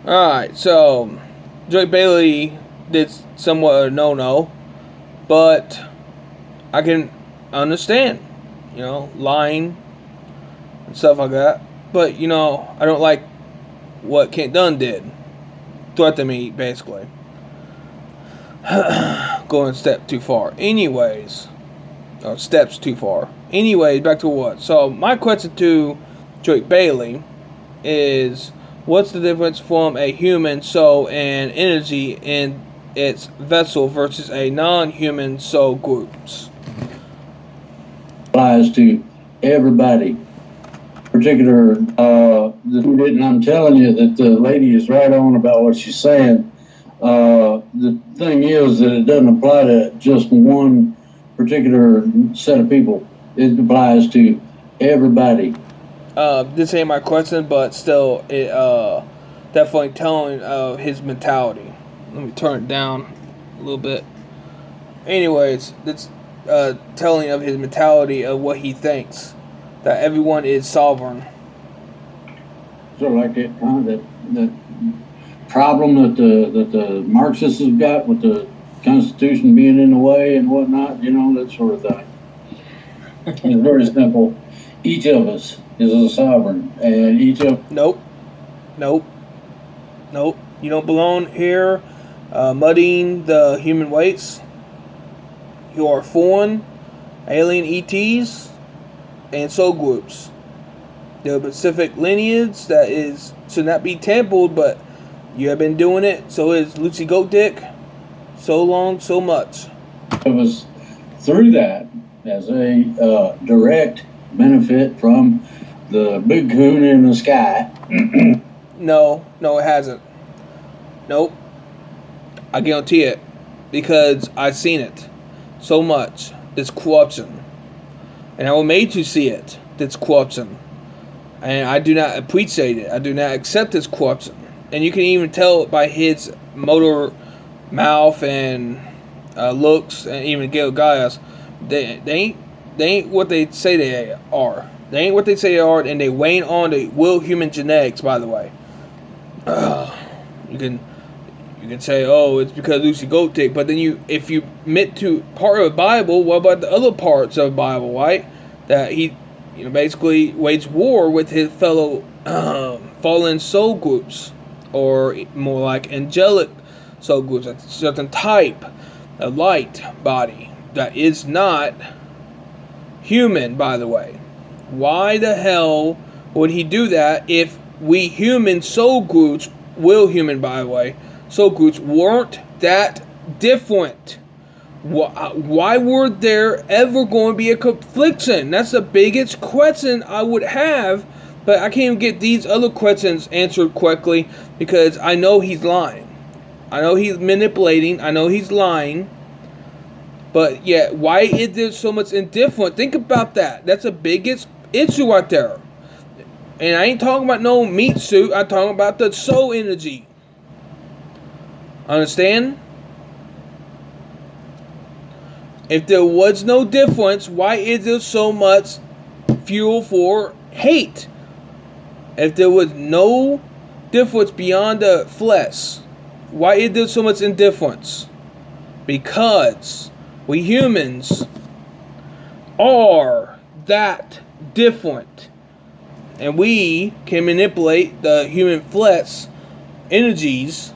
Alright, so Joy Bailey did somewhat a no-no, but I can understand, lying and stuff like that. But, I don't like what Kent Dunn did. Threatened me, basically. Going a step too far. Anyways, or steps too far. Anyways, back to what? So, my question to Joy Bailey is, what's the difference from a human soul and energy in its vessel versus a non-human soul groups? Applies to everybody. Particular, and I'm telling you that the lady is right on about what she's saying. The thing is that it doesn't apply to just one particular set of people. It applies to everybody. This ain't my question, but still, it definitely telling his mentality. Let me turn it down a little bit. Anyways, it's telling of his mentality of what he thinks, that everyone is sovereign. So like that problem that the Marxists have got with the Constitution being in the way and whatnot, that sort of thing. It's very simple. Each of us is a sovereign, and each of Nope, nope, nope. You don't belong here, muddying the human weights. You are foreign, alien ETs, and soul groups. The specific lineage that is should not be tampered, but you have been doing it. So is Lucy Goat Dick. So long, so much. us through that as a direct benefit from the big coon in the sky. No, it hasn't. Nope. I guarantee it. Because I've seen it. So much. It's corruption. And I was made to see it. It's corruption. And I do not appreciate it. I do not accept this corruption. And you can even tell by his motor mouth and looks, and even Gil Gaius, they ain't what they say they are. They ain't what they say they are, and they wane on the real human genetics. By the way, you can say, oh, it's because Lucy Goat Dick, but then if you admit to part of the Bible, what about the other parts of the Bible, right? That he, basically wage war with his fellow fallen soul groups, or more like angelic soul groups, a certain type, a light body that is not human, by the way. Why the hell would he do that if we human soul groups, will human, by the way, soul groups weren't that different? Why were there ever going to be a confliction? That's the biggest question I would have, but I can't even get these other questions answered correctly because I know he's lying. I know he's manipulating. I know he's lying. But yeah, why is there so much indifference? Think about that. That's the biggest issue right there. And I ain't talking about no meat suit. I'm talking about the soul energy. Understand? If there was no difference, why is there so much fuel for hate? If there was no difference beyond the flesh, why is there so much indifference? Because we humans are that different. And we can manipulate the human flesh energies,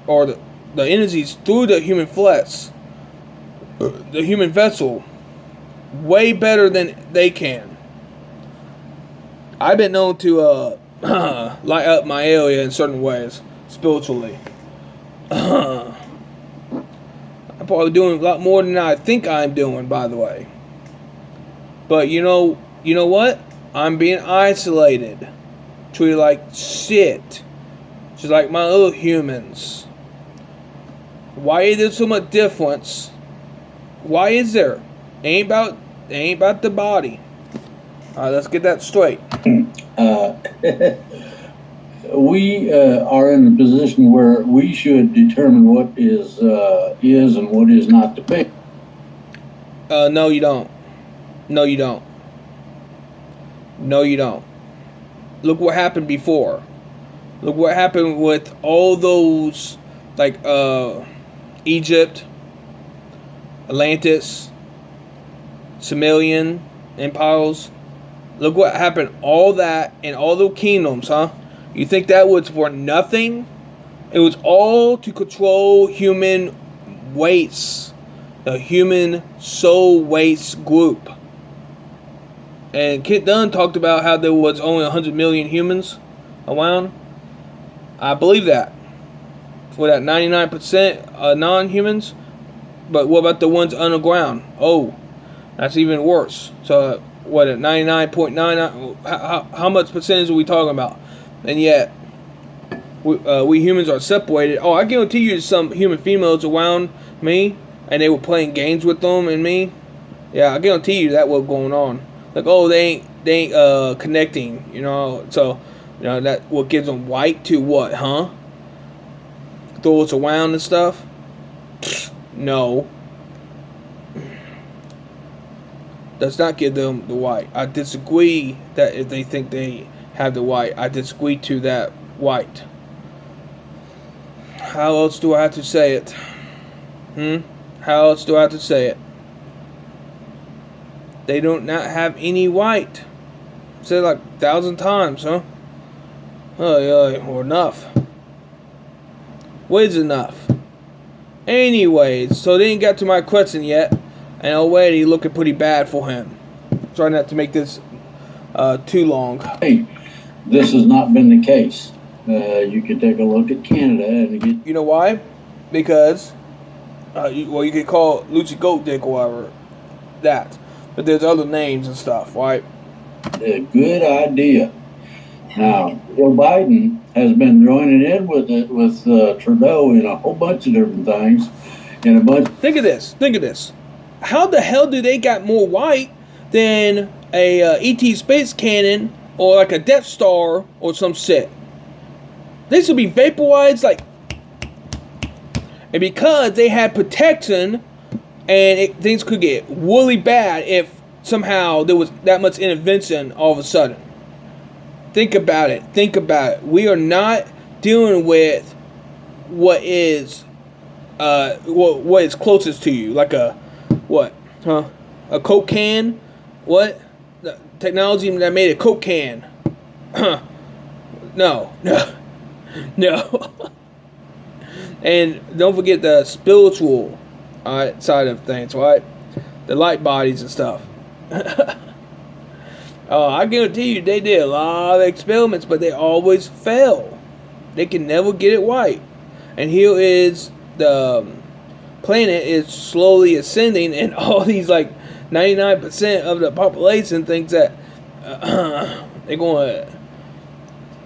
or the energies through the human flesh, the human vessel, way better than they can. I've been known to light up my area in certain ways, spiritually. I'm probably doing a lot more than I think I'm doing, by the way. But you know what? I'm being isolated, treated like shit, just like my other humans. Why is there so much difference? Why is there? It ain't about the body. Alright, let's get that straight. We are in a position where we should determine what is and what is not to be. No, you don't. No, you don't. No, you don't. Look what happened before. Look what happened with all those, like Egypt, Atlantis, Sumerian empires. Look what happened. All that and all the kingdoms, huh? You think that was for nothing? It was all to control human waste, the human soul waste group. And Kit Dunn talked about how there was only 100 million humans around. I believe that. For that 99% non-humans. But what about the ones underground? Oh, that's even worse. So, what, at 99.99? How much percentage are we talking about? And yet, we humans are separated. Oh, I guarantee you some human females around me, and they were playing games with them and me. Yeah, I guarantee you that was going on. Like, oh, they ain't connecting, you know. So, you know, that what gives them white to what, huh? Throw us around and stuff. No. Does not give them the white. I disagree that if they think they have the white. I disagree to that white. How else do I have to say it? How else do I have to say it? They do not have any white. Said like 1,000 times, huh? Or enough. What is enough? Anyways, so they ain't got to my question yet, and already looking pretty bad for him. Trying not to make this too long. Hey, this has not been the case. You can take a look at Canada and get. You know why? Because, you could call Lucy Goat Dick or whatever that. But there's other names and stuff, right? A good idea. Now, Joe Biden has been joining in with it with Trudeau in a whole bunch of different things. And a bunch. Think of this. How the hell do they got more white than a ET space cannon or like a Death Star or some shit? They should be vaporized like. And because they had protection, and things could get really bad if somehow there was that much intervention all of a sudden. Think about it. We are not dealing with what is what is closest to you, like a what? Huh? A Coke can? What? The technology that made a Coke can? No. And don't forget the spiritual side of things, right? The light bodies and stuff. I guarantee you they did a lot of experiments, but they always fail. They can never get it right. And here is the planet is slowly ascending, and all these like 99% of the population thinks that they're going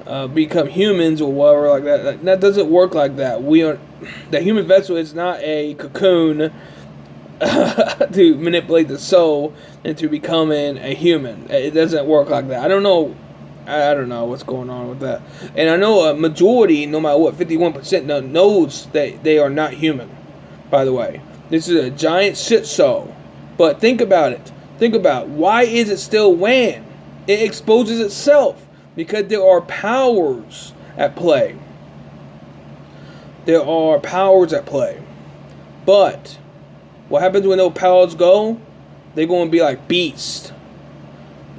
to become humans or whatever like that. That doesn't work like that. The human vessel is not a cocoon to manipulate the soul into becoming a human. It doesn't work like that. I don't know what's going on with that. And I know a majority, no matter what, 51% knows that they are not human, by the way. This is a giant shit show. But think about it. Why is it still ran? It exposes itself because there are powers at play. But what happens when those powers go? They're going to be like beasts.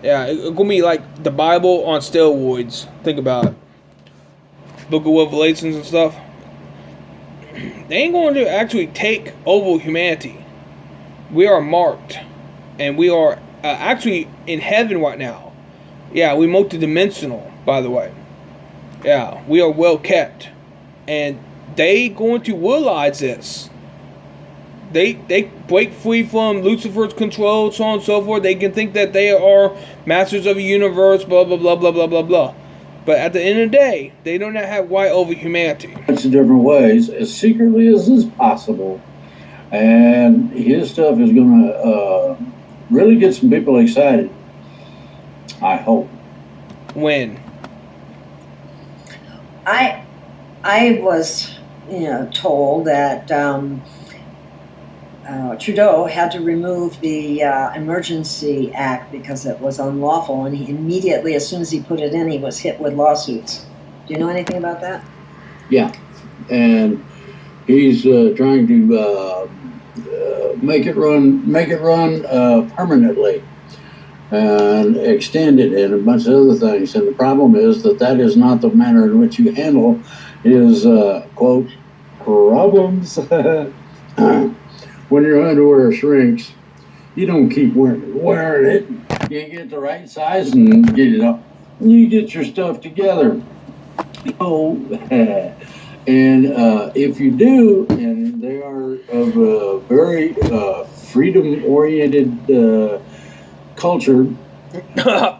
Yeah, it's going to be like the Bible on steroids. Think about it. Book of Revelations and stuff. They ain't going to actually take over humanity. We are marked. And we are actually in heaven right now. Yeah, we're multidimensional, by the way. Yeah, we are well kept. And they going to realize this. They break free from Lucifer's control, so on and so forth. They can think that they are masters of the universe, blah, blah, blah, blah, blah, blah, blah. But at the end of the day, they do not have right over humanity. Bunch of different ways, as secretly as is possible. And his stuff is going to really get some people excited. I hope. When? I was, told that Trudeau had to remove the Emergency Act because it was unlawful, and he immediately, as soon as he put it in, he was hit with lawsuits. Do you know anything about that? Yeah, and he's trying to make it run permanently and extend it and a bunch of other things. And the problem is that is not the manner in which you handle his quote problems. When your underwear shrinks, you don't keep wearing it. You get the right size and get it up. You get your stuff together. Oh, and if you do, and they are of a very freedom-oriented culture,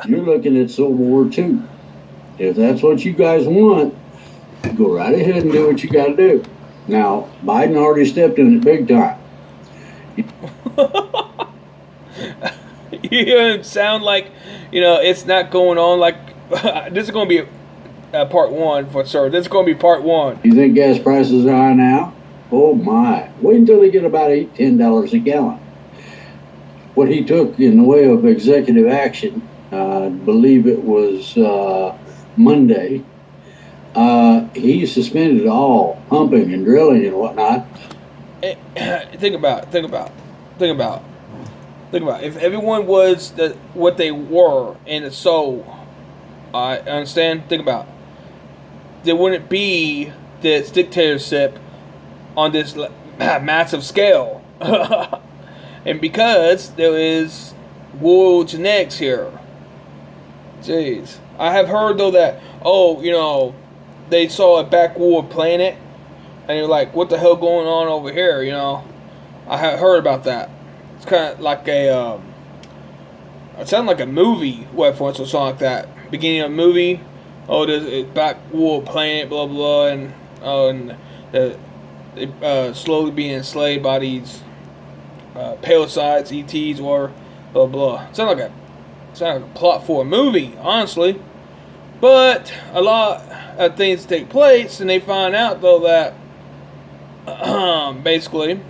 you're looking at Civil War II. If that's what you guys want, go right ahead and do what you got to do. Now, Biden already stepped in it big time. You sound like, it's not going on like, this is going to be part one for sure. This is going to be part one. You think gas prices are high now? Oh my. Wait until they get about $10 a gallon. What he took in the way of executive action, I believe it was Monday, he suspended all pumping and drilling and whatnot. Think about. If everyone was what they were in the soul, I understand. Think about. There wouldn't be this dictatorship on this massive scale, and because there is world genetics here. Jeez, I have heard though that they saw a backward planet, and you're like, what the hell going on over here? I have heard about that. It's kind of like it sounded like a movie reference or something like that. Beginning of a movie, there's a backward planet, blah blah, and they slowly being enslaved by these parasites, ETs, or blah blah. It sounded like a plot for a movie, honestly. But a lot of things take place, and they find out though that basically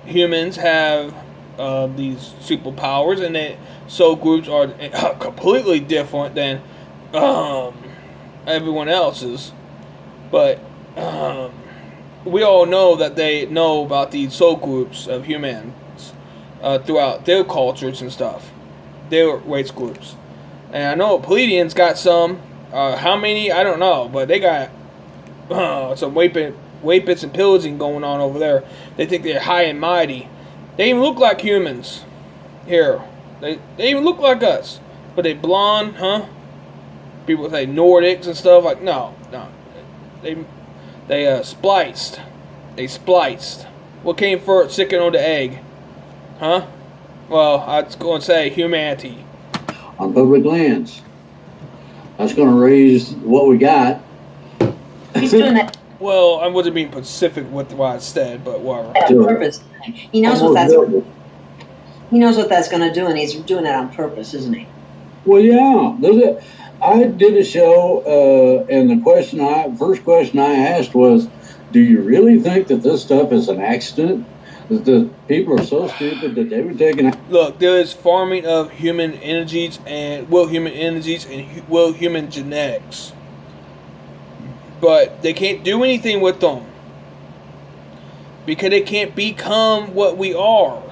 humans have these superpowers, and that soul groups are completely different than everyone else's. But we all know that they know about these soul groups of humans throughout their cultures and stuff, their race groups. And I know Pleiadians got some. How many? I don't know, but they got some weight bits and pillaging going on over there. They think they're high and mighty. They even look like humans. Here, they even look like us, but they blonde, huh? People say Nordics and stuff. Like no, they spliced. They spliced. What came first, chicken or the egg? Huh? Well, I was going to say humanity. On public lands. That's going to raise what we got. He's doing that Well, I wasn't being specific with what I said, but whatever. on purpose. He knows what that's going to do, and he's doing it on purpose, isn't he? Well, yeah. I did a show, and the first question I asked was, do you really think that this stuff is an accident? That the people are so stupid that they would take an... Look, there is farming of human energies and human genetics. But they can't do anything with them. Because they can't become what we are.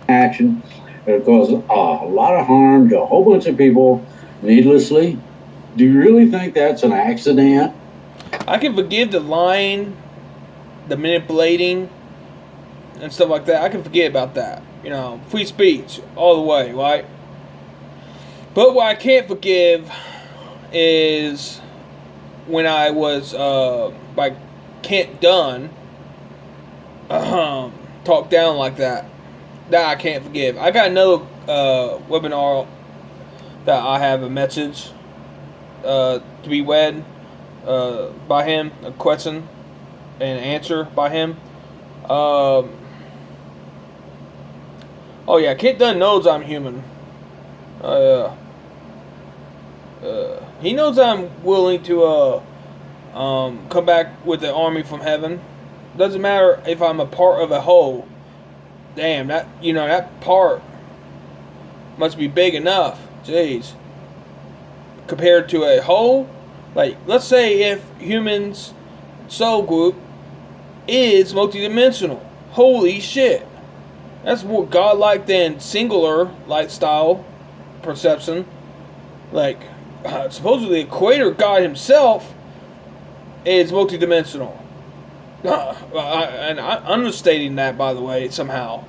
Action. It causes a lot of harm to a whole bunch of people needlessly. Do you really think that's an accident? I can forgive the lying, the manipulating, and stuff like that. I can forget about that. Free speech all the way, right? But what I can't forgive is when I was by Kent Dunn talked down like that. That I can't forgive. I got another webinar that I have a message to be read by him, a question and answer by him. Oh yeah, Kent Dunn knows I'm human. He knows I'm willing to come back with the army from heaven. Doesn't matter if I'm a part of a whole. Damn, that part must be big enough. Jeez. Compared to a whole, Like, let's say if humans' soul group is multidimensional. Holy shit. That's more godlike than singular lifestyle perception. Like, supposedly the creator God himself is multidimensional. And I'm understating that, by the way, somehow.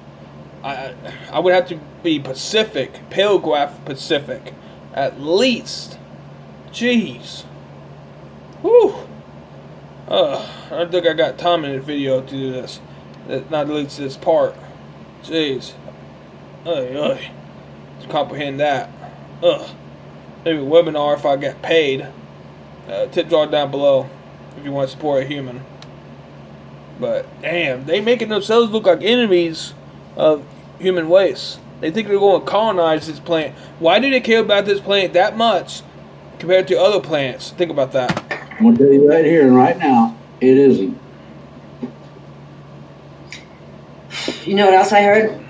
I would have to be Pacific, Paleograph Pacific, at least. Jeez. Whew. I think I got time in the video to do this. Not at least this part. Jeez. To comprehend that. Maybe a webinar if I get paid. Tip jar down below if you want to support a human. But damn, they making themselves look like enemies of human race. They think they're going to colonize this planet. Why do they care about this planet that much compared to other planets? Think about that. I'm going to tell you right here and right now, it isn't. You know what else I heard?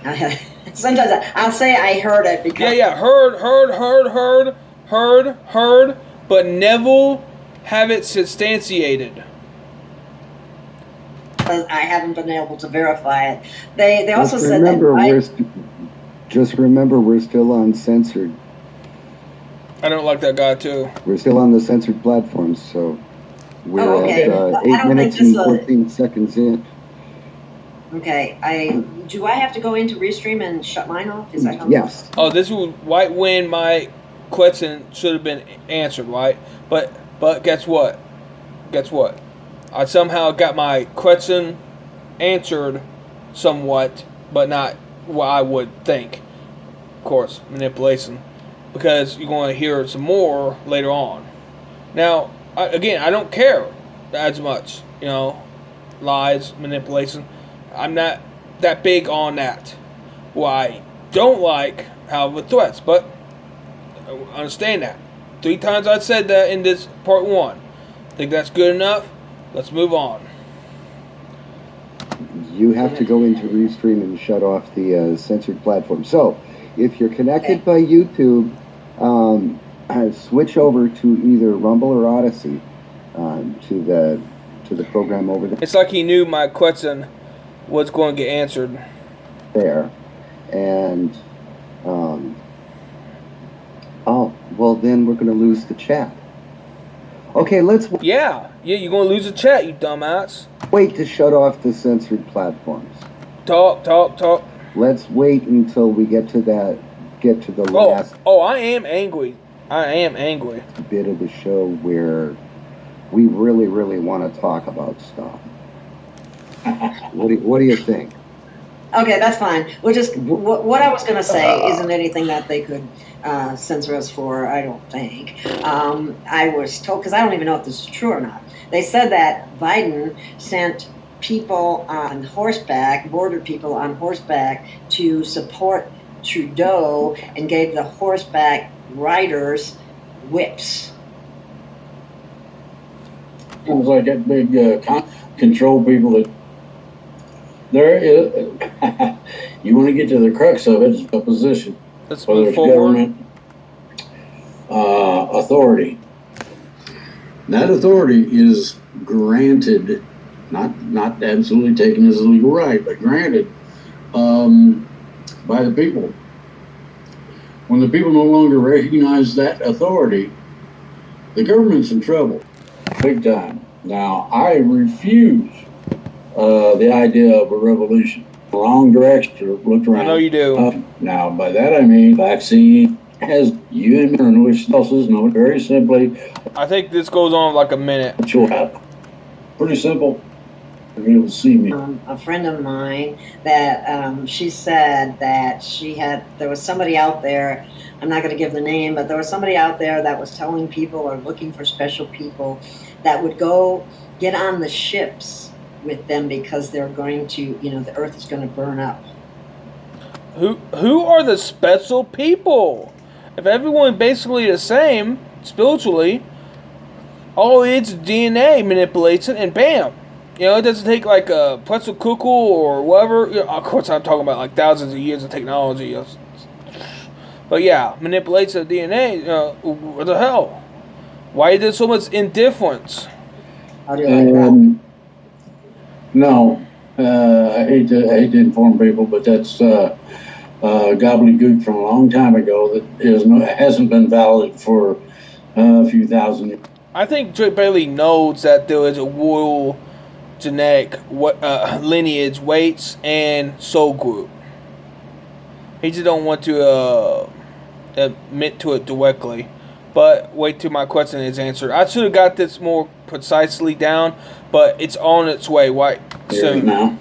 Sometimes I'll say I heard it because... Yeah, heard, but never have it substantiated. I haven't been able to verify it. They also said that... Just remember, we're still uncensored. I don't like that guy, too. We're still on the censored platforms, so we're okay. at 8 minutes and 14 seconds in. Okay, do I have to go into Restream and shut mine off? Is that yes. Oh, this was right when my question should have been answered, right? But guess what? I somehow got my question answered somewhat, but not what I would think. Of course, manipulation. Because you're going to hear some more later on. Now, I don't care as much, lies, manipulation. I'm not that big on that. Well, I don't like, however, threats, but I understand that. 3 times I said that in this part 1. Think that's good enough? Let's move on. You have to go into Restream and shut off the censored platform. So, if you're connected by YouTube, switch over to either Rumble or Odyssey to the program over there. It's like he knew my question was going to get answered. There. And, oh, well then we're going to lose the chat. Okay, let's... Yeah, you're going to lose the chat, you dumbass. Wait to shut off the censored platforms. Talk. Let's wait until we get to the last... Oh, I am angry. Bit of the show where we really, really want to talk about stuff. What do you think? Okay, that's fine. We'll just what I was going to say isn't anything that they could censor us for. I don't think. I was told, because I don't even know if this is true or not. They said that Biden sent people on horseback, border people on horseback, to support Trudeau and gave the horseback riders whips. Sounds like that big control people that there is. You want to get to the crux of it, it's a position. Let's whether move it's forward. government authority. That authority is granted, not absolutely taken as a legal right, but granted by the people. When the people no longer recognize that authority, the government's in trouble, big time. Now, I refuse the idea of a revolution. Wrong direction. Look around. I know you do. Now, by that I mean vaccine has you and which else is known very simply. I think this goes on like a minute. What you'll have. Pretty simple. You'll be able to see me. A friend of mine that she said that there was somebody out there, I'm not going to give the name, but there was somebody out there that was telling people or looking for special people that would go get on the ships with them because they're going to, the earth is going to burn up. Who are the special people? If everyone's basically the same spiritually, all it's DNA manipulation and bam. It doesn't take like a pretzel cuckoo or whatever. Of course, I'm talking about like thousands of years of technology. But yeah, manipulates the DNA. What the hell? Why is there so much indifference? How do you like that? No, I hate to inform people, but that's gobbledygook from a long time ago that hasn't been valid for a few thousand years. I think Drake Bailey knows that there is a royal genetic lineage, weights, and soul group. He just don't want to admit to it directly. But wait till my question is answered. I should have got this more precisely down, but it's on its way right soon. Now.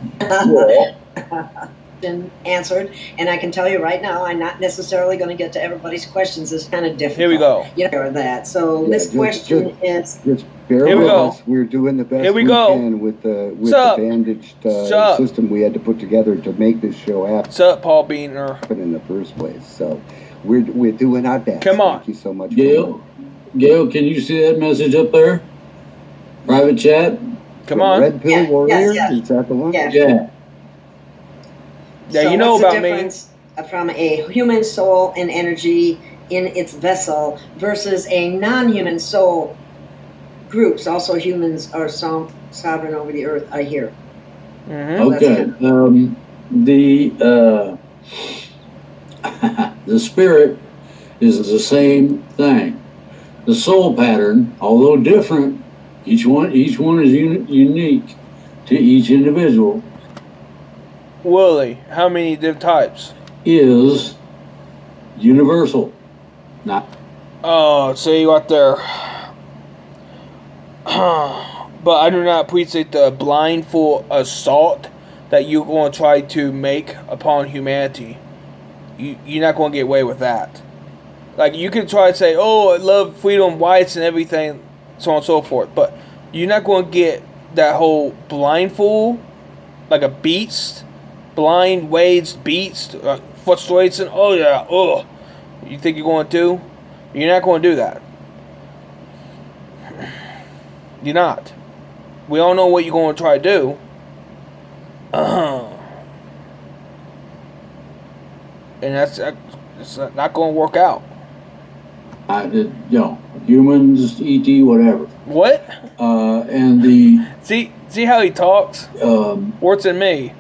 Answered, and I can tell you right now, I'm not necessarily going to get to everybody's questions. It's kind of difficult. Here we go. You know that. So this question is. Just bear with us. We're doing the best we can with the bandaged system we had to put together to make this show happen. What's up, Paul Beaner? In the first place, so we're doing our best. Come on. Thank you so much, Gail. Gail, can you see that message up there? Private chat. Come on. Red Pill Warrior. Yes. Is that the one? Yeah. Yeah, so you know what's about the difference from a human soul and energy in its vessel versus a non-human soul groups? Also, humans are sovereign over the earth, I hear. Mm-hmm. Okay. The spirit is the same thing. The soul pattern, although different, each one is unique to each individual. Willie, how many different types? Is universal. Not. Oh, see right there. But I do not appreciate the blindfold assault that you're going to try to make upon humanity. You're not going to get away with that. Like, you can try to say, oh, I love freedom, rights, and everything, so on and so forth. But you're not going to get that whole blindfold, like a beast. Blind wage beast, frustration. Oh yeah, oh. You think you're going to? You're not going to do that. You're not. We all know what you're going to try to do. And it's not going to work out. Humans, ET, whatever. What? And the see how he talks. Worse than me.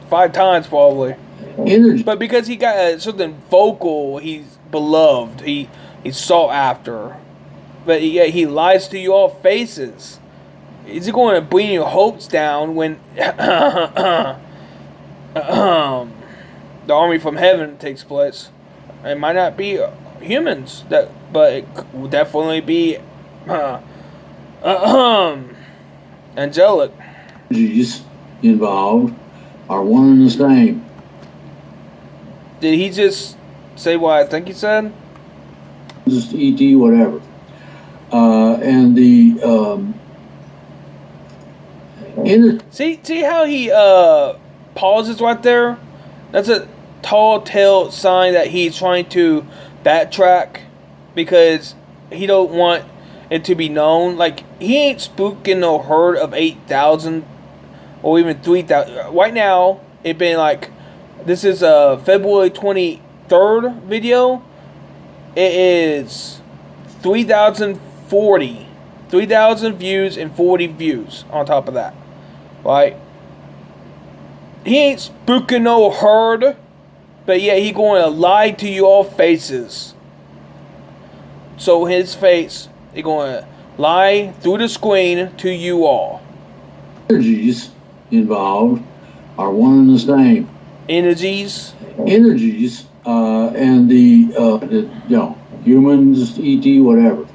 5 times probably. Energy. But because he got something vocal, he's beloved. He's sought after. But yet he lies to you all faces. Is he going to bring your hopes down when the army from heaven takes place? It might not be humans, but it will definitely be angelic. Energies involved are one and the same. Did he just say what I think he said? Just ET, whatever. And the See how he pauses right there? That's a tall tale sign that he's trying to backtrack because he don't want it to be known. Like, he ain't spooking no herd of 8,000 or even 3,000. Right now, it been like, this is a February 23rd video. It is 3,040. 3,000 views and 40 views on top of that. Right? He ain't spooking no herd. But yeah, he going to lie to you all faces. So his face, he going to lie through the screen to you all. Energies involved are one and the same. Energies, and the humans, ET, whatever.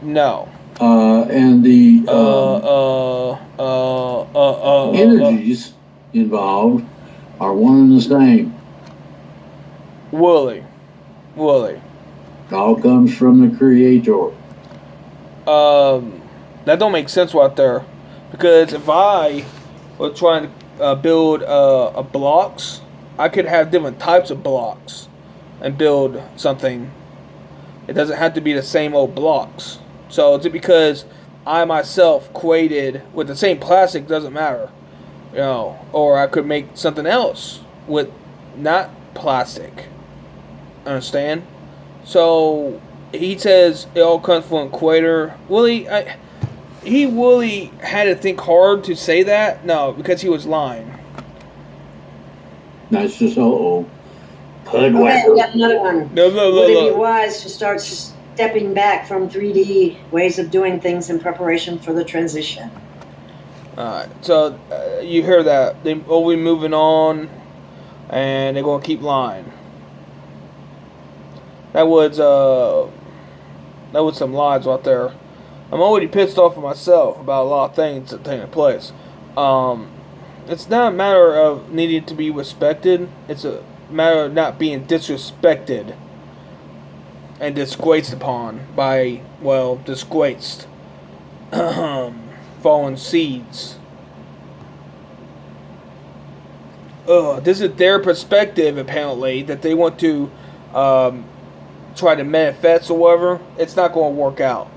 no. And the energies involved are one and the same. Willie. It all comes from the Creator. That don't make sense right there. Because if I were trying to build a blocks, I could have different types of blocks and build something. It doesn't have to be the same old blocks. So just because I myself created with the same plastic doesn't matter. Or I could make something else with not plastic. Understand? So he says it all comes from equator. He really had to think hard to say that. No, because he was lying. That's just Okay, we got another one. No, Would it be wise to start stepping back from 3D ways of doing things in preparation for the transition? Alright, so you hear that. They always moving on, and they're going to keep lying. That was some lies right there. I'm already pissed off at myself about a lot of things that taking place. It's not a matter of needing to be respected. It's a matter of not being disrespected and disgraced upon by, well, disgraced fallen seeds. This is their perspective, apparently, that they want to try to manifest or whatever. It's not going to work out.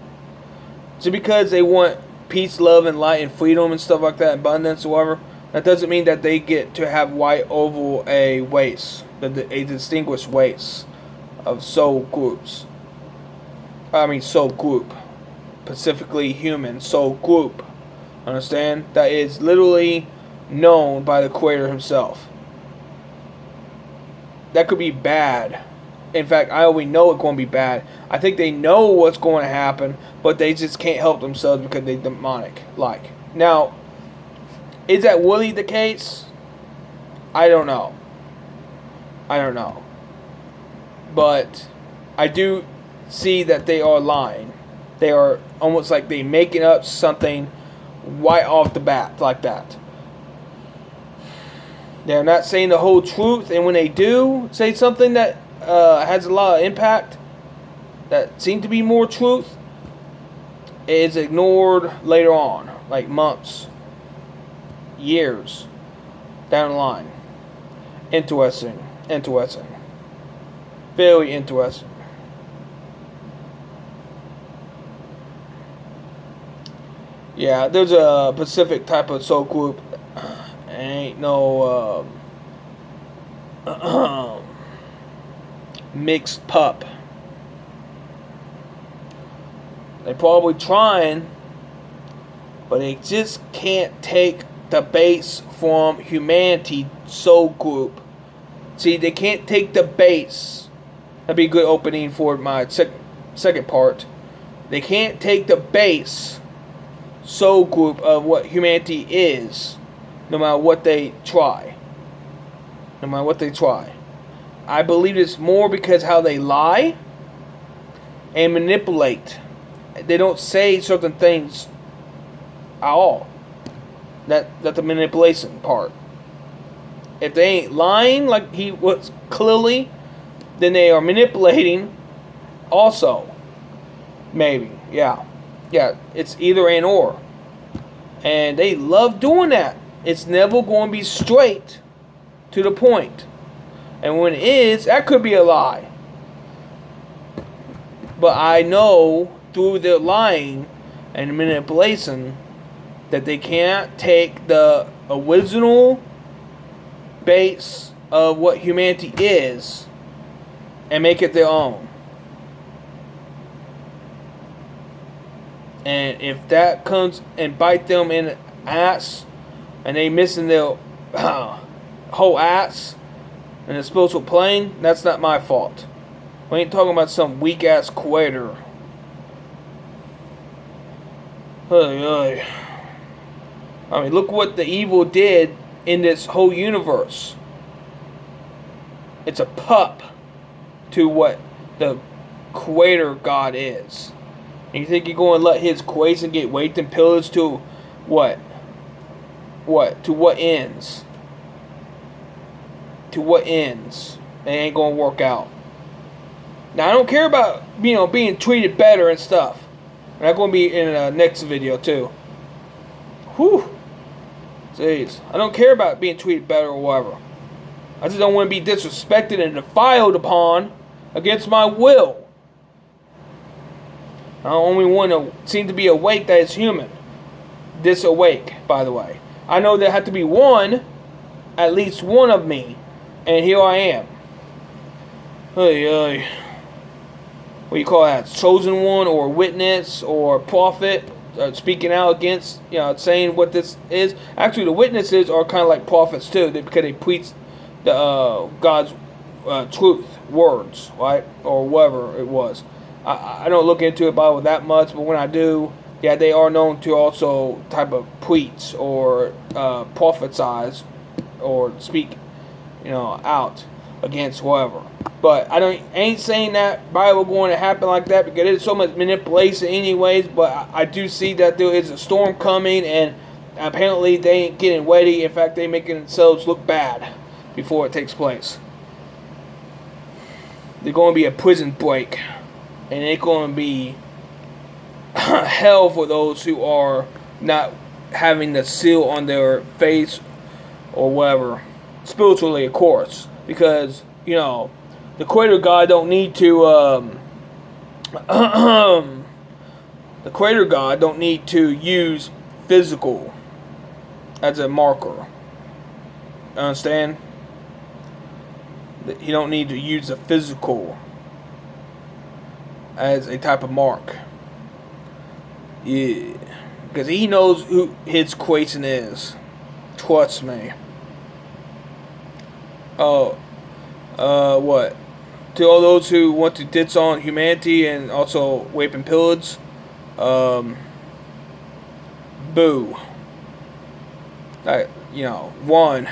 Just because they want peace, love, and light, and freedom and stuff like that, abundance or whatever, that doesn't mean that they get to have white over a waist, a distinguished waist of soul groups. Soul group. Specifically human soul group. Understand? That is literally known by the creator himself. That could be bad. In fact, I already know it's going to be bad. I think they know what's going to happen, but they just can't help themselves because they're demonic. Now, is that really the case? I don't know. But I do see that they are lying. They are almost like they're making up something right off the bat like that. They're not saying the whole truth, and when they do say something that has a lot of impact, that seems to be more truth, it is ignored later on, like months, years down the line. Interesting. Very interesting. Yeah, there's a specific type of soul group. Ain't no mixed pup. They probably trying, but they just can't take the base from humanity soul group. See, they can't take the base. That'd be a good opening for my second part. They can't take the base soul group of what humanity is, no matter what they try. I believe it's more because how they lie and manipulate. They don't say certain things at all. That's the manipulation part. If they ain't lying like he was clearly, then they are manipulating also. Maybe. Yeah, it's either and or. And they love doing that. It's never going to be straight to the point. And when it is, that could be a lie. But I know through their lying and manipulation that they can't take the original base of what humanity is and make it their own. And if that comes and bite them in the ass and they missing their whole ass in the spiritual plane, that's not my fault. We ain't talking about some weak ass creator. I mean, look what the evil did in this whole universe. It's a pup to what the creator God is. And you think you're going to let his creation get raped and pillaged to what? To what ends? It ain't going to work out. Now, I don't care about, being treated better and stuff. And that's going to be in the next video, too. Whew. Jeez. I don't care about being treated better or whatever. I just don't want to be disrespected and defiled upon against my will. I only want to seem to be awake that is human. This awake, by the way. I know there had to be one, at least one of me. And here I am. Hey. what you call that, chosen one or witness or prophet, speaking out against, saying what this is. Actually, the witnesses are kind of like prophets too, because they preach the God's truth, words, right, or whatever it was. I don't look into the Bible that much, but when I do, yeah, they are known to also type of preach or prophesize or speak, out against whoever. But I ain't saying that Bible going to happen like that, because there's so much manipulation anyways. But I do see that there is a storm coming, and apparently they ain't getting ready. In fact, they making themselves look bad before it takes place. They're going to be a prison break, and it's going to be hell for those who are not having the seal on their face or whatever, spiritually, of course, because the Creator God don't need to the Creator God don't need to use physical as a marker. Understand? He don't need to use the physical as a type of mark. Yeah, because he knows who his creation is. Trust me. Oh, what? To all those who want to ditch on humanity and also rape and pillage, boo. Run.